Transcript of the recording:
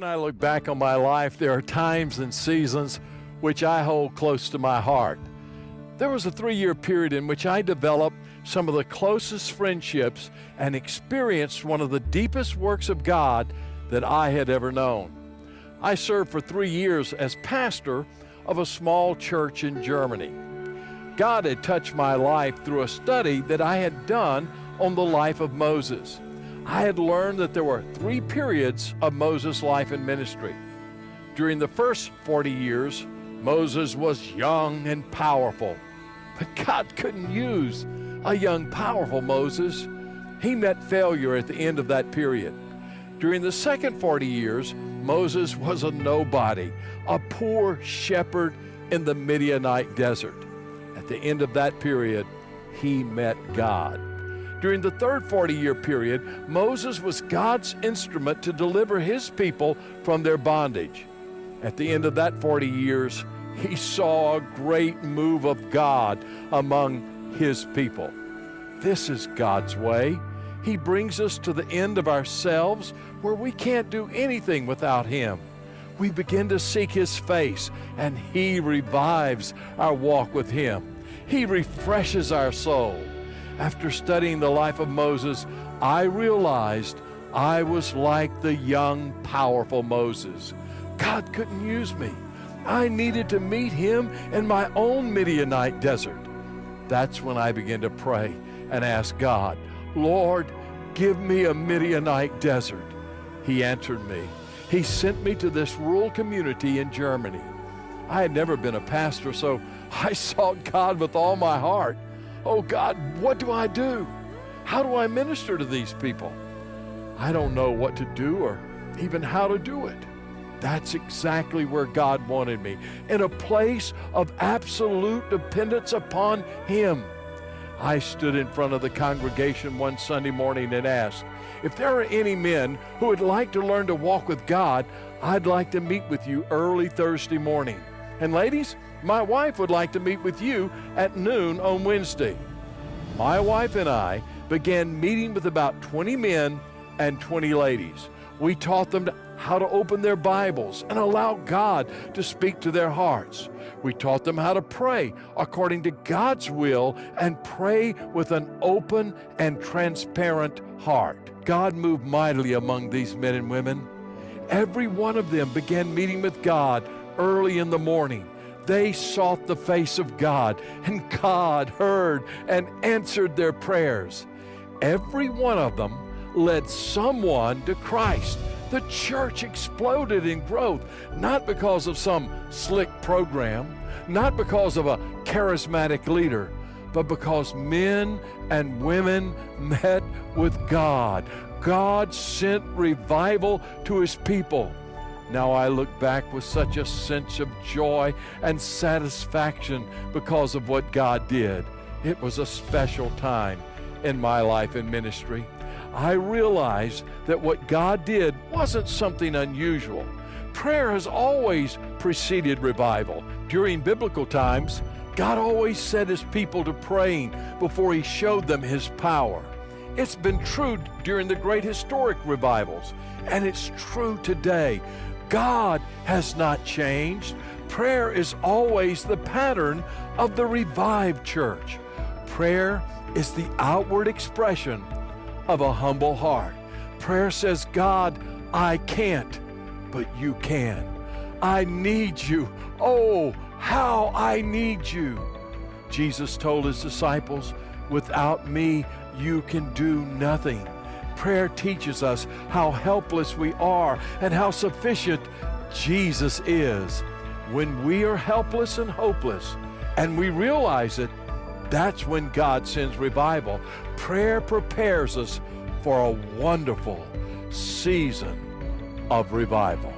When I look back on my life, there are times and seasons which I hold close to my heart. There was a 3-year period in which I developed some of the closest friendships and experienced one of the deepest works of God that I had ever known. I served for 3 years as pastor of a small church in Germany. God had touched my life through a study that I had done on the life of Moses. I had learned that there were 3 periods of Moses' life and ministry. During the first 40 years, Moses was young and powerful, but God couldn't use a young, powerful Moses. He met failure at the end of that period. During the second 40 years, Moses was a nobody, a poor shepherd in the Midianite desert. At the end of that period, he met God. During the third 40-year period, Moses was God's instrument to deliver his people from their bondage. At the end of that 40 years, he saw a great move of God among his people. This is God's way. He brings us to the end of ourselves where we can't do anything without him. We begin to seek his face, and he revives our walk with him. He refreshes our soul. After studying the life of Moses, I realized I was like the young, powerful Moses. God couldn't use me. I needed to meet him in my own Midianite desert. That's when I began to pray and ask God, Lord, give me a Midianite desert. He answered me. He sent me to this rural community in Germany. I had never been a pastor, so I sought God with all my heart. Oh God, what do I do? How do I minister to these people? I don't know what to do or even how to do it. That's exactly where God wanted me, in a place of absolute dependence upon him. I stood in front of the congregation one Sunday morning and asked, if there are any men who would like to learn to walk with God, I'd like to meet with you early Thursday morning. And ladies, my wife would like to meet with you at noon on Wednesday. My wife and I began meeting with about 20 men and 20 ladies. We taught them how to open their Bibles and allow God to speak to their hearts. We taught them how to pray according to God's will and pray with an open and transparent heart. God moved mightily among these men and women. Every one of them began meeting with God early in the morning. They sought the face of God, and God heard and answered their prayers. Every one of them led someone to Christ. The church exploded in growth, not because of some slick program, not because of a charismatic leader, but because men and women met with God. God sent revival to his people. Now I look back with such a sense of joy and satisfaction because of what God did. It was a special time in my life and ministry. I realized that what God did wasn't something unusual. Prayer has always preceded revival. During biblical times, God always set his people to praying before he showed them his power. It's been true during the great historic revivals, and it's true today. God has not changed. Prayer is always the pattern of the revived church. Prayer is the outward expression of a humble heart. Prayer says, God, I can't, but you can. I need you. Oh, how I need you. Jesus told his disciples, without me, you can do nothing. Prayer teaches us how helpless we are and how sufficient Jesus is. When we are helpless and hopeless, and we realize it, that's when God sends revival. Prayer prepares us for a wonderful season of revival.